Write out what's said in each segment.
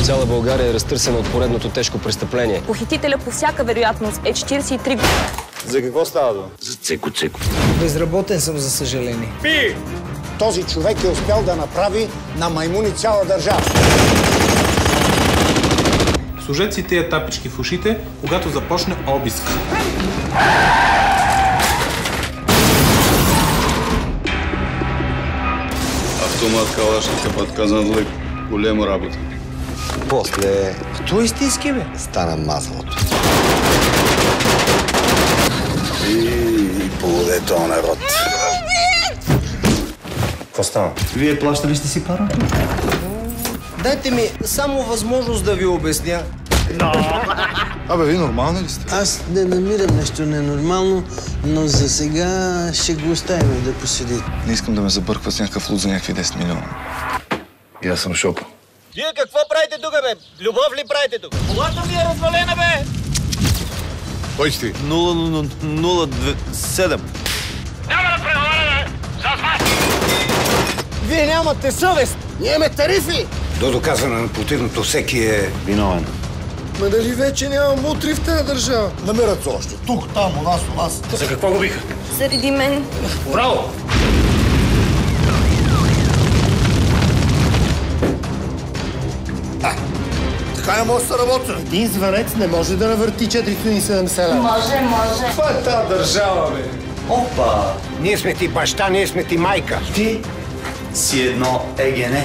Цяла България е разтърсена от поредното тежко престъпление. Похитителя по всяка вероятност е 43 години. За какво става дума? За Цеко. Безработен съм, за съжаление. Пи! Този човек е успял да направи на маймуни цяла държава. Сложете си тия тапички в ушите, когато започне обиск. Автомат калашника подказан лък. Голема работа. После То истински, бе. стана мазалото. И полуде този народ. Какво става? Вие плащали сте си парата? Дайте ми само възможност да ви обясня. Абе, вие нормални ли сте? Аз не намирам нещо ненормално, но за сега ще го оставим да поседи. Не искам да ме забъркват с някакъв луд за някакви 10 милиона. И аз съм Шопо. Вие какво правите тук, бе? Любов ли правите тук? Колата ви е развалена, бе! Кой си ти? 007. Няма да преговаряме! С вас! Вие нямате съвест! Ние имаме тарифи! До доказване на противното всеки е виновен. Ма дали вече няма мутри в тази държава? Намират се още. Тук, там, у нас. За какво го биха? Заради мен. Браво! Така не може да се работи. Един звънец не може да навърти 470 лева. Може. Това е тази държава, бе. Опа! Ние сме ти баща, ние сме ти майка. Ти си едно ЕГН.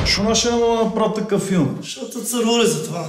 Що наша да направи такъв филм? Защото царували за това.